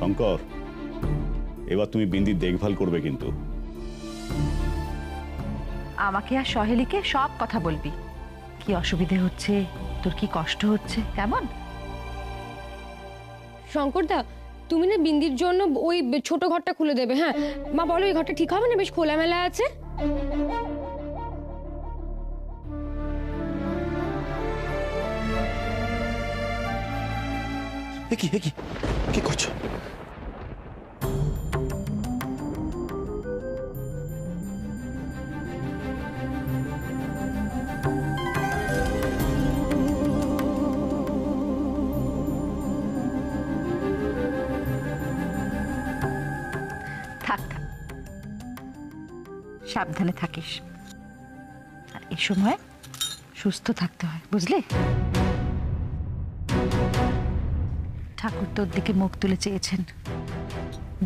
শঙ্কর, এবার তুমি বিন্দির দেখভাল করবে কিন্তু। আমাকে আর সহেলিকে সব কথা বলবি, কি অসুবিধে হচ্ছে, তোর কি কষ্ট হচ্ছে, কেমন? শঙ্করদা, তুমি না বিন্দির জন্য ওই ছোট ঘরটা খুলে দেবে। হ্যাঁ মা, বলো এই ঘরটা ঠিক হবে না? বেশ খোলামেলা আছে। কি করছো? থাক, সাবধানে থাকিস, আর এই সময় সুস্থ থাকতে হয়, বুঝলি? ঠাকুর তোর দিকে মুখ তুলে চেয়েছেন,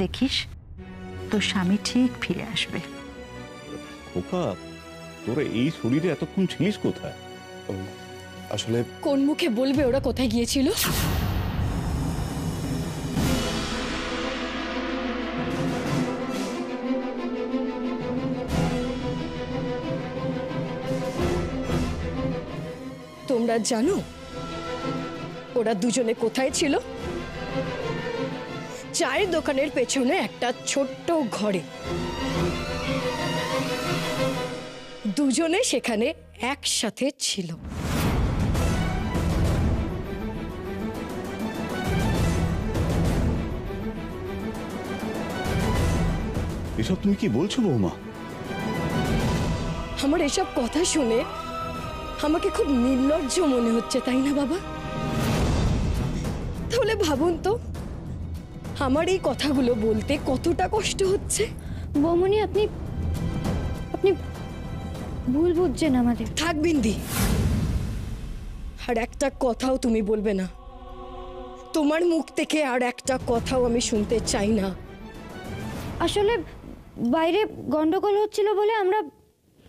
দেখিস তোর স্বামী ঠিক ফিরে আসবে। খোকা, তোরা এই শরীরে এতক্ষণ ছিলিস কোথায়? আসলে কোন মুখে বলবে ওরা কোথায় গিয়েছিল? তোমরা জানো ওরা দুজনে কোথায় ছিল? চায়ের দোকানের পেছনে একটা ছোট্ট ঘরে। দুজনে সেখানে একসাথে ছিল। এসব তুমি কি বলছো বৌমা? আমার এসব কথা শুনে আমাকে খুব নির্লজ্জ মনে হচ্ছে, তাই না বাবা? তাহলে ভাবুন তো আমার এই কথাগুলো বলতে কতটা কষ্ট হচ্ছে। বৌমনি, আপনি আপনি ভুল বুঝছেন আমাদের। থাক বিন্দি, আর একটা কথাও তুমি বলবে না। তোমার মুখ থেকে আর একটা কথাও আমি শুনতে চাই না। আসলে বাইরে গন্ডগোল হচ্ছিল বলে আমরা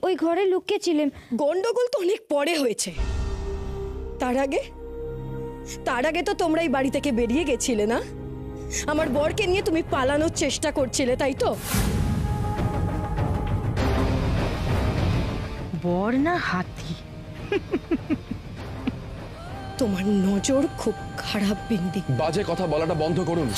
ওই ঘরে লুকিয়েছিলাম। গন্ডগোল তো অনেক পরে হয়েছে, তার আগে তো তোমরা এই বাড়ি থেকে বেরিয়ে গেছিলে না? আমার বরকে নিয়ে তুমি পালানোর চেষ্টা করছিলে, তাই তো? বর না হাতি? তোমার নজর খুব খারাপ বিন্দি। বাজে কথা বলাটা বন্ধ করুন।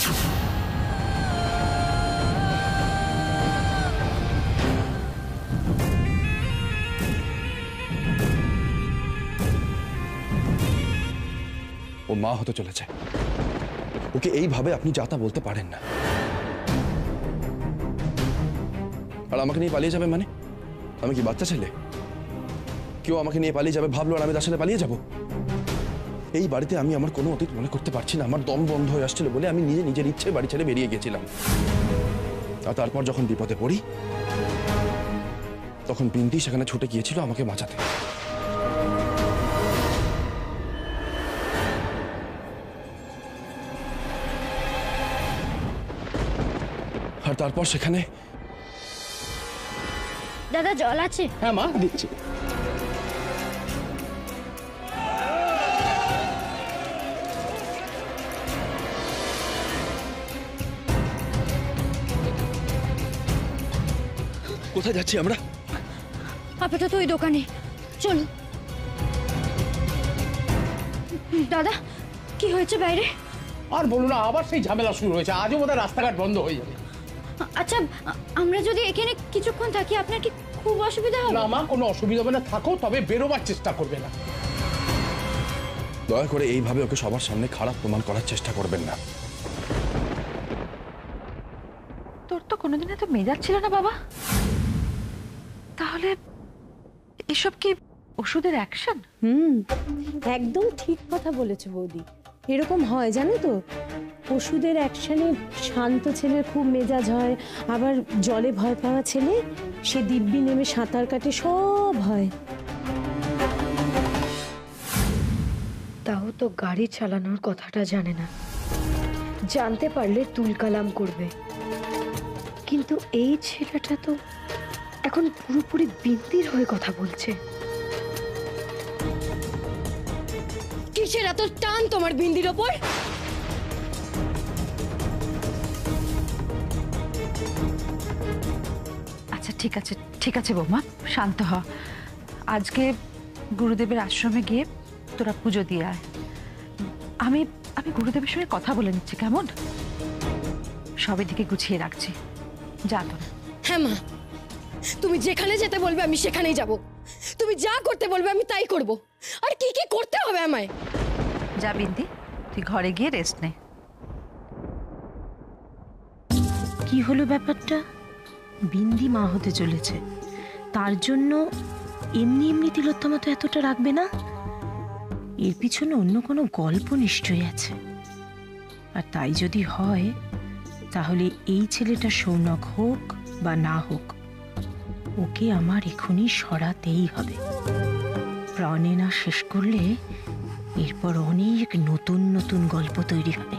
ও মা হতে চলেছে, ওকে এইভাবে আপনি যা তা বলতে পারেন না। আর আমাকে নিয়ে পালিয়ে যাবে মানে? আমি কি বাচ্চা ছেলে? কেউ আমাকে নিয়ে পালিয়ে যাবে ভাবলো আর আমি তার সাথে পালিয়ে যাব? এই বাড়িতে আমি আমার কোনো অতীত মনে করতে পারছি না। আমার দম বন্ধ হয়ে আসছিল বলে আমি নিজের ইচ্ছে বাড়ি ছেড়ে বেরিয়ে গেছিলাম। আর তারপর যখন বিপদে পড়ি তখন বিন্দি সেখানে ছুটে গিয়েছিল আমাকে বাঁচাতে। আর তারপর সেখানে দাদা, জল আছে? হ্যাঁ মা, দিচ্ছি। কোথায় যাচ্ছি আমরা? আপাতত ওই দোকানে চলো। দাদা, কি হয়েছে বাইরে? আর বলো না, আবার সেই ঝামেলা শুরু হয়েছে। আজও বোধহয় রাস্তাঘাট বন্ধ হয়ে যাবে। আচ্ছা, আমরা যদি এখানে কিছুক্ষণ থাকি আপনার কি খুব অসুবিধা হবে? না মা, কোনো অসুবিধা হবে না, থাকো, তবে বেরোবার চেষ্টা করবে না। দয়া করে এইভাবে ওকে সবার সামনে খারাপ প্রমাণ করার চেষ্টা করবেন না। তোর তো কোনোদিন এত মেজাজ ছিল না বাবা, তাহলে এসব কি ওষুধের অ্যাকশন? একদম ঠিক কথা বলেছো বৌদি। এরকম হয় জানো তো, ওষুধের অ্যাকশনে শান্ত ছেলের খুব মেজাজ হয়, আবার জলে ভয় পাওয়া ছেলে সে দিব্যি নেমে সাঁতার কাটে, সব হয়। তাও তো গাড়ি চালানোর কথাটা জানে না, জানতে পারলে তুলকালাম করবে। কিন্তু এই ছেলেটা তো এখন পুরোপুরি বিন্দির হয়ে কথা বলছে। কিসের এত টান তোমার বিন্দির ওপর? ঠিক আছে বৌমা, শান্ত হ। আজকে গুরুদেবের আশ্রমে গিয়ে তোরা পুজো দিয়ে আয়। আমি আমি গুরুদেবের সঙ্গে কথা বলে নিচ্ছি, কেমন? সবের দিকে গুছিয়ে রাখছি, যা তোরা। হ্যাঁ মা, তুমি যেখানে যেতে বলবে আমি সেখানেই যাব। তুমি যা করতে বলবে আমি তাই করব। আর কি কি করতে হবে আমায়? যা বিন্দি, তুই ঘরে গিয়ে রেস্ট নে। কি হলো ব্যাপারটা? বিন্দি মা হতে চলেছে, তার জন্য এমনি এমনি তিলোত্তমা তো এতটা রাখবে না। এর পিছনে অন্য কোনো গল্প নিশ্চয়ই আছে। আর তাই যদি হয়, তাহলে এই ছেলেটা সৌনক হোক বা না হোক, ওকে আমার এখনই সরাতেই হবে। প্রাণে না শেষ করলে এরপর অনেক নতুন নতুন গল্প তৈরি হবে,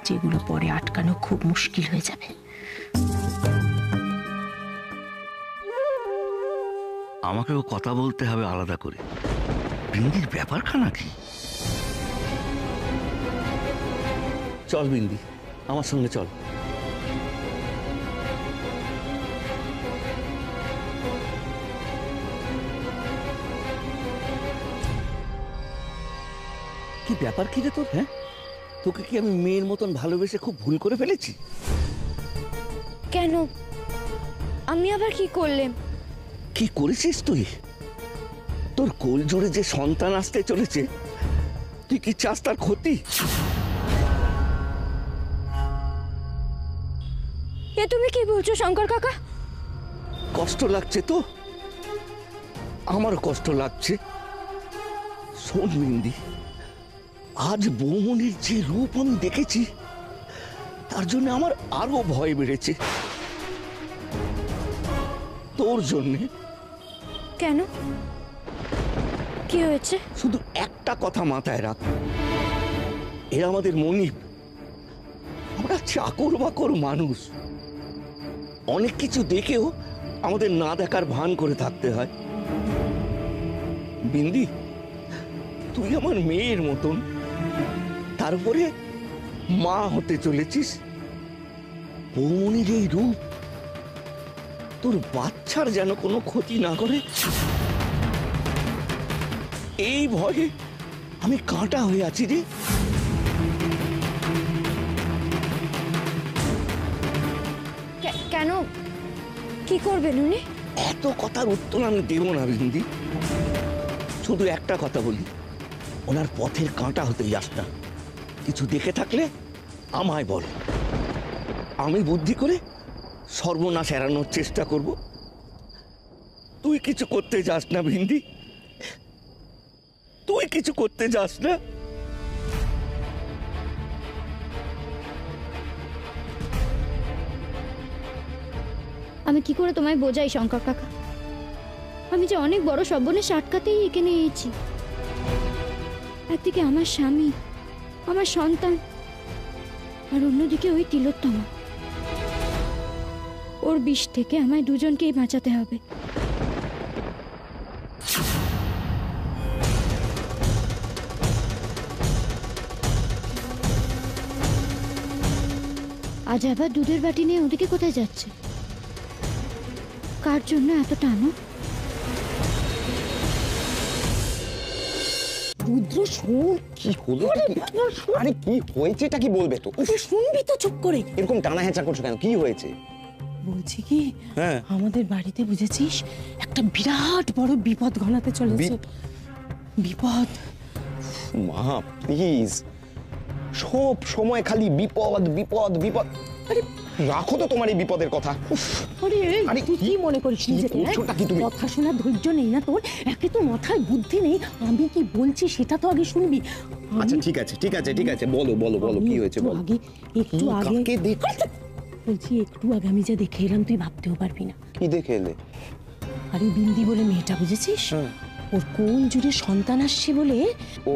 যেগুলো পরে আটকানো খুব মুশকিল হয়ে যাবে। আমাকেও কথা বলতে হবে আলাদা করে। বিন্দির ব্যাপারখানা কি? চল বিন্দি, আমার সঙ্গে চল। কি ব্যাপার কি রে তোর? হ্যাঁ, তোকে কি আমি মেয়ের মতন ভালোবেসে খুব ভুল করে ফেলেছি? কেন? আমি আবার কি করলাম? কি করেছিস তুই? তোর কোল জোরে যে সন্তান আসতে চলেছে, তুই কি চাস তার ক্ষতি? এ তুমি কি বলছো শঙ্কর কাকা? কষ্ট লাগছে তো? আমারও কষ্ট লাগছে। শোন বিন্দি, আজ বৌমনির যে রূপ আমি দেখেছি, তার জন্য আমার আরো ভয় বেড়েছে। তোর জন্যে। কেন? কি হয়েছে? শুধু একটা কথা মাথায় রাখ, এরা আমাদের মনিব। আমরা চাকর বাকর মানুষ, অনেক কিছু দেখেও আমাদের না দেখার ভান করে থাকতে হয়। বিন্দি, তুই আমার মেয়ের মতন, তারপরে মা হতে চলেছিস। বৌমনির এই রূপ তোর বাচ্চার যেন কোনো ক্ষতি না করে, এই ভয়ে আমি কাঁটা হয়ে আছি রে। কেন? কি করবেন উনি? এত কথার উত্তর আমি দেব না বিন্দি। শুধু একটা কথা বলি, ওনার পথের কাঁটা হতে যাস না। কিছু দেখে থাকলে আমায় বল, আমি বুদ্ধি করে সর্বনাশ এড়ানোর চেষ্টা করব। তুই কিছু করতে যাস না বিন্দি, তুই কিছু করতে যাস না। আমি কি করে তোমায় বোঝাই শঙ্কর কাকা? আমি যে অনেক বড় সর্বনাশ আটকাতেই এখানে এসেছি। একদিকে আমার স্বামী, আমার সন্তান, আর অন্যদিকে ওই তিলোত্তমা। ওর বিষ থেকে আমায় দুজনকেই বাঁচাতে হবে। আজ আবার দুধের বাটি নিয়ে ওদিকে কোথায় যাচ্ছে? কার জন্য এত টানো? রুদ্র শোন। কি হলো? আরে কি হয়েছে, এটা কি বলবে তো? শুনবি তো চুপ করে। এরকম টানা হেঁচা করছো কেন? কি হয়েছে? বলছি কি, হ্যাঁ, আমাদের বাড়িতে বুঝেছিস একটা বিরাট বড় বিপদ ঘনাতে চলেছে। বিপদ। মা প্লিজ, সব সময় খালি বিপদ বিপদ বিপদ। আরে রাখো তো তোমার এই বিপদের কথা। আরে তুই কি মনে করিস নিজেকে? কথা শোনার ধৈর্য নেই না তোর? একে তো মাথায় বুদ্ধি নেই। আমি কি বলছি সেটা তো আগে শুনবি। আচ্ছা ঠিক আছে ঠিক আছে ঠিক আছে, বলো বলো বলো, কি হয়েছে বলো। একটু আগে বলছি, একটু আগে আমি যা দেখে এলাম তুই ভাবতেও পারবি না। কি দেখে এলে? আরে বিন্দি বলে মেয়েটা বুঝেছিস, ওর কোন জুড়ে সন্তান আসছে বলে। ও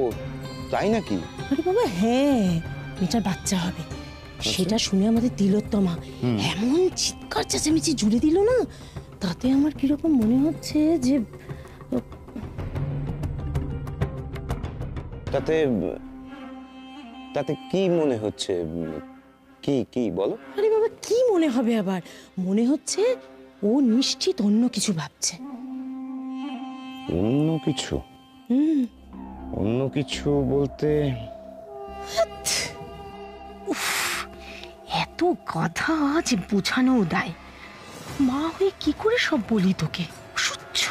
তাই নাকি? আরে বাবা হ্যাঁ, মেয়েটার বাচ্চা হবে। সেটা শুনে আমাদের তিলোত্তমা এমন চিৎকার চেঁচামেচি জুড়ে দিল না, তাতে আমার কিরকম মনে হচ্ছে যে তাতে তাতে কি মনে হচ্ছে? কি কি বলো? আরে বাবা কি মনে হবে আবার? মনে হচ্ছে ও নিশ্চিত অন্য কিছু ভাবছে। অন্য কিছু? অন্য কিছু বলতে? এত কথা যে বোঝানো দেয়, মা হয়ে কি করে সব বলি তোকে? সহ্য।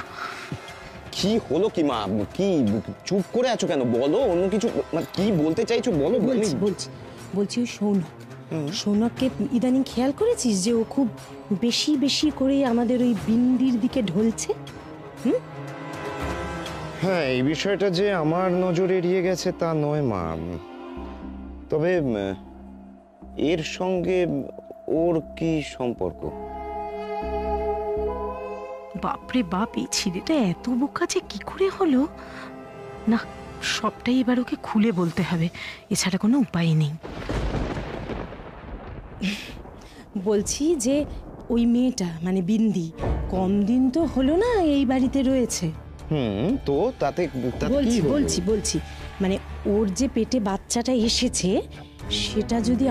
কি হলো কি মা? কি চুপ করে আছো কেন? বলো অন্য কিছু, মানে কি বলতে চাইছো বলো। বলছি ওই সৌনক, সৌনককে ইদানিং খেয়াল করেছিস যে ও খুব বেশি বেশি করে আমাদের ওই বিন্দির দিকে ঢলছে? হ্যাঁ, এই বিষয়টা যে আমার নজর এড়িয়ে গেছে তা নয় মা, তবে এর সঙ্গে ওর কি সম্পর্ক? বাপরে বাপ, এই ছেলেটা এত বোকা যে কি করে হলো না, সবটাই এবার ওকে খুলে বলতে হবে, এছাড়া কোনো উপায় নেই। বলছি যে ওই মেয়েটা মানে বিন্দি কম দিন তো হলো না এই বাড়িতে রয়েছে। তো তাতে বলছি মানে ওর যে পেটে বাচ্চাটা এসেছে সেটা যদি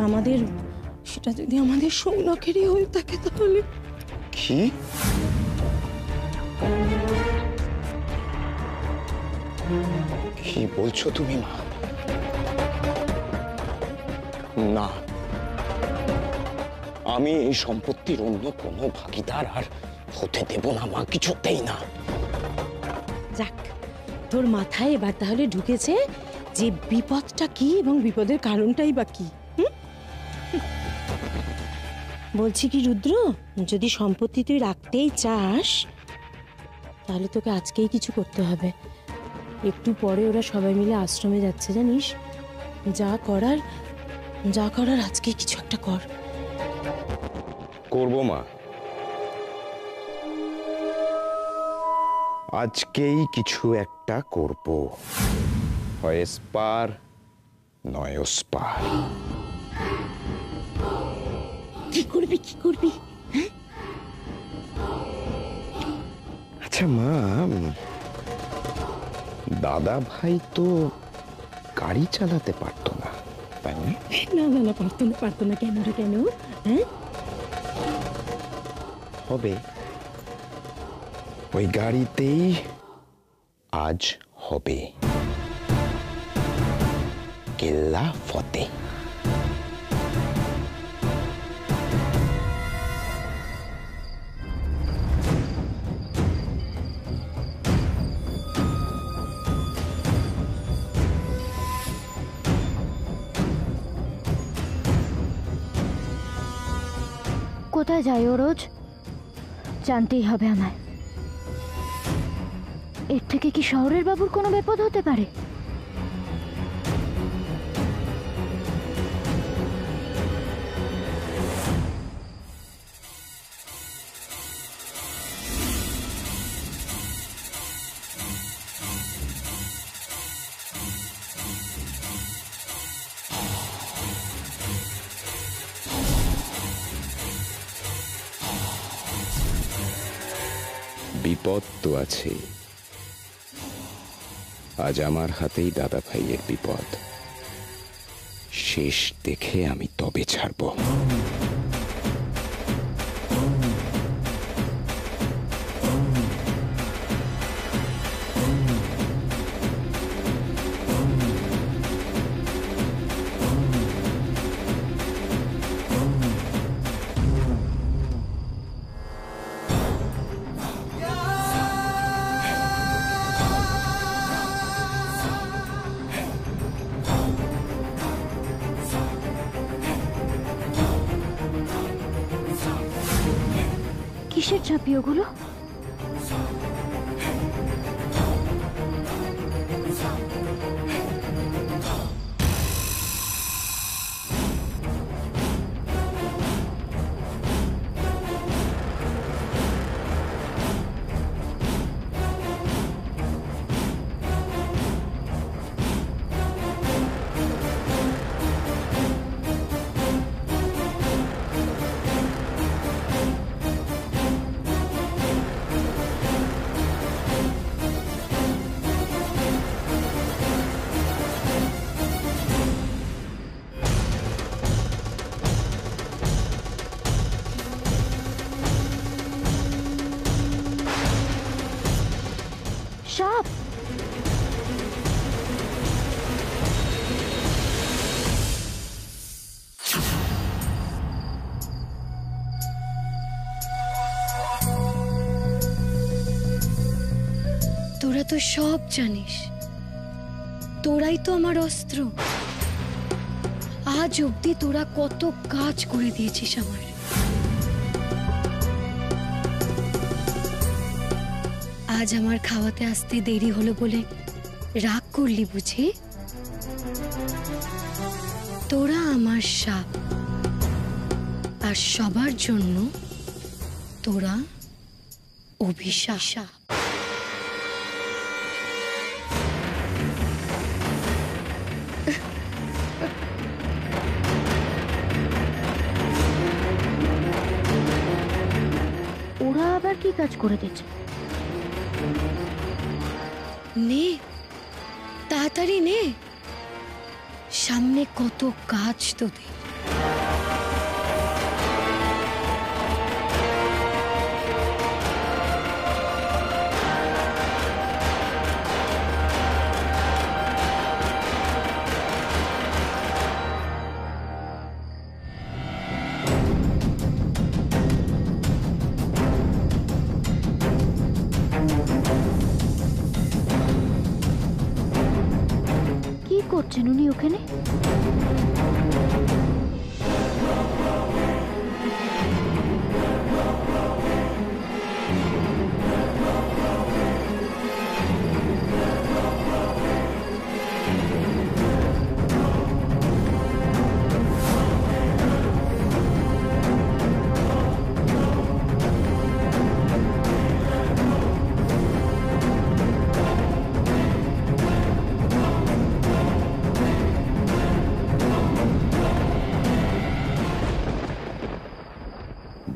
আমাদের সৌনকেরই হয়ে থাকে তাহলে কি? কি বলছো তুমি মা? না, আমি এই সম্পত্তির অন্য কোনো ভাগিদার আর হতে দেব না মা, কিছুতেই না। যাক, তোর মাথায় এবার তাহলে ঢুকেছে যে বিপদটা কি এবং বিপদের কারণটাই বা কি। বলছি কি রুদ্র, যদি সম্পত্তি তুই রাখতেই চাস তাহলে তোকে আজকেই কিছু করতে হবে। একটু পরে ওরা সবাই মিলে আশ্রমে যাচ্ছে, জানিস? যা করার আজকেই কিছু একটা কর। করবো মা, আজকেই কিছু একটা করব, হয় স্পার নয় স্পার। কি করবি? আচ্ছা মা, দাদা ভাই তো গাড়ি চালাতে পারতো না, তাই না? না পারতো না। কেন? হ্যাঁ, হবে। ওই গাড়িতেই আজ হবে কেল্লা ফতে। কোথায় যাই ও রোজ? জানতেই হবে আমায়। এর থেকে কি শহরের বাবুর কোনো বিপদ হতে পারে? বিপদ তো আছে, আজ আমার হাতেই দাদা ভাইয়ের বিপদ। শেষ দেখে আমি তবে ছাড়ব। কিসের চাপি ওগুলো? সাপ। তোরা তো সব জানিস, তোরাই তো আমার অস্ত্র। আজ অব্দি তোরা কত কাজ করে দিয়েছিস আমার। আজ আমার খাওয়াতে আসতে দেরি হলো বলে রাগ করলি বুঝি? তোরা আমার সাপ, আর সবার জন্য তোরা অভিশাপ। ওরা আবার কি কাজ করে দিচ্ছে? নে, তাড়াতাড়ি নে, সামনে কত কাজ তোদের। কি করছেন উনি ওখানে?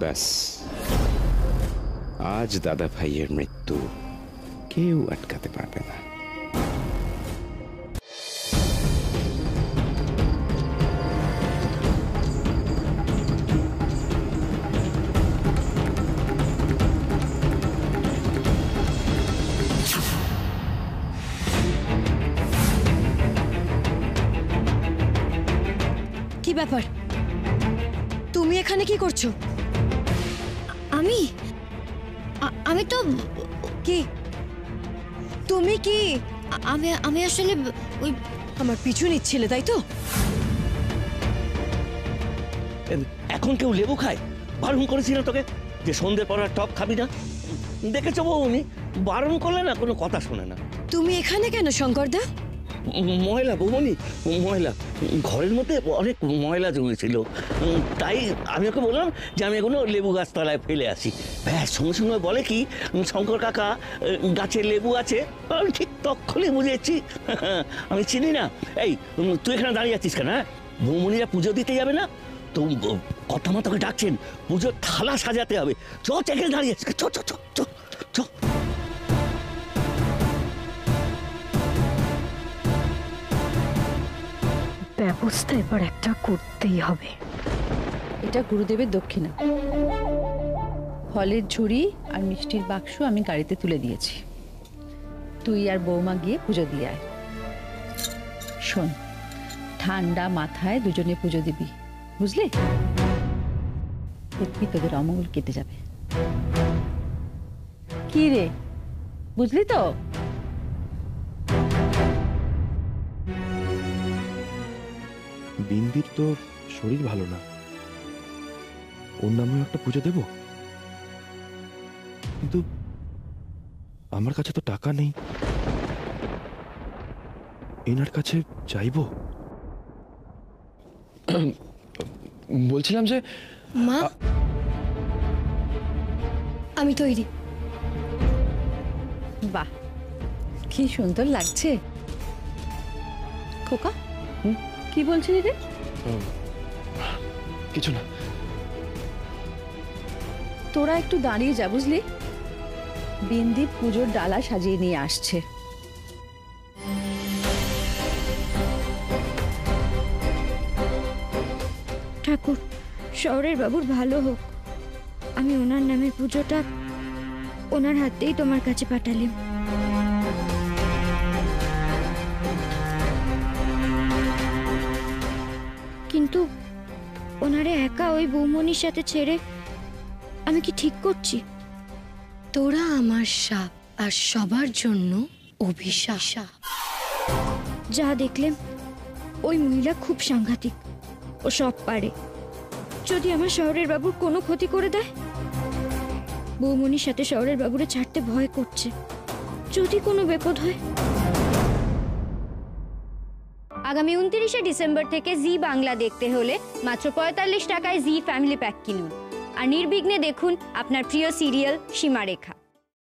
ব্যাস, আজ দাদা ভাইয়ের মৃত্যু কেউ আটকাতে পারবে না। কি ব্যাপার, তুমি এখানে কি করছো? আমি তো কি তুমি কি? আমি আসলে ওই আমার পিছু নিচ্ছিলে তাই তো? এখন কেউ লেবু খায়? বারণ করেছি না তোকে যে সন্ধ্যের পর আর টক খাবি না? দেখেছো বৌনি, বারণ করলে না কোনো কথা শোনে না। তুমি এখানে কেন শঙ্করদা? ময়লা বৌমনি, ময়লা ঘরের মধ্যে অনেক ময়লা জমেছিল, তাই আমি ওকে বললাম যে আমি এগুলো লেবু গাছতলায় ফেলে আসি। ব্যাস, সঙ্গে সঙ্গে বলে কি, শঙ্কর কাকা গাছে লেবু আছে। আমি ঠিক তখনই বুঝেছি আমি চিনি না। এই তুই এখানে দাঁড়িয়ে আছিস কেন? হ্যাঁ, বৌমনিরা পুজো দিতে যাবে না তো? কথা মা তোকে ডাকছেন, পুজোর থালা সাজাতে হবে। চ এখানে দাঁড়িয়ে আছিস, চ চ চ চ চ। ব্যবস্থা এবার একটা করতেই হবে। এটা গুরুদেবের দক্ষিণা। ফলের ঝুড়ি আর মিষ্টির বাক্স আমি গাড়িতে তুলে দিয়েছি। তুই আর বৌমা গিয়ে পুজো দিয়ে আয়। শোন, ঠান্ডা মাথায় দুজনে পুজো দিবি, বুঝলি? দেখবি তোদের অমঙ্গল কেটে যাবে। কি রে, বুঝলি তো? বিন্দির তো শরীর ভালো না, ওর নামেও একটা পুজো দেব, কিন্তু আমার কাছে তো টাকা নেই। এনার কাছে চাইবো? বলছিলাম যে মা, আমি তৈরি। বাহ, কি সুন্দর লাগছে। খোকা, কি বলছিলি রে? কিছু না। তোরা একটু দাঁড়িয়ে যা, বুঝলি? বিন্দি পুজোর ডালা সাজিয়ে নিয়ে আসছে। ঠাকুর, শহরের বাবুর ভালো হোক। আমি ওনার নামের পুজোটা ওনার হাতেই তোমার কাছে পাঠালাম। কিন্তু ওনারে একা ওই বৌমনির সাথে ছেড়ে আমি কি ঠিক করছি? তোরা আমার সাপ আর সবার জন্য অভিশাপ। যা দেখলেন ওই মহিলা খুব সাংঘাতিক, ও সব পারে। যদি আমার শহরের বাবুর কোনো ক্ষতি করে দেয়, বৌমনির সাথে শহরের বাবুরে ছাড়তে ভয় করছে, যদি কোনো বিপদ হয়। আগামী 29শে ডিসেম্বর থেকে জি বাংলা দেখতে হলে মাত্র 45 টাকায় জি ফ্যামিলি প্যাক কিনুন আর নির্বিঘ্নে দেখুন আপনার প্রিয় সিরিয়াল সীমারেখা।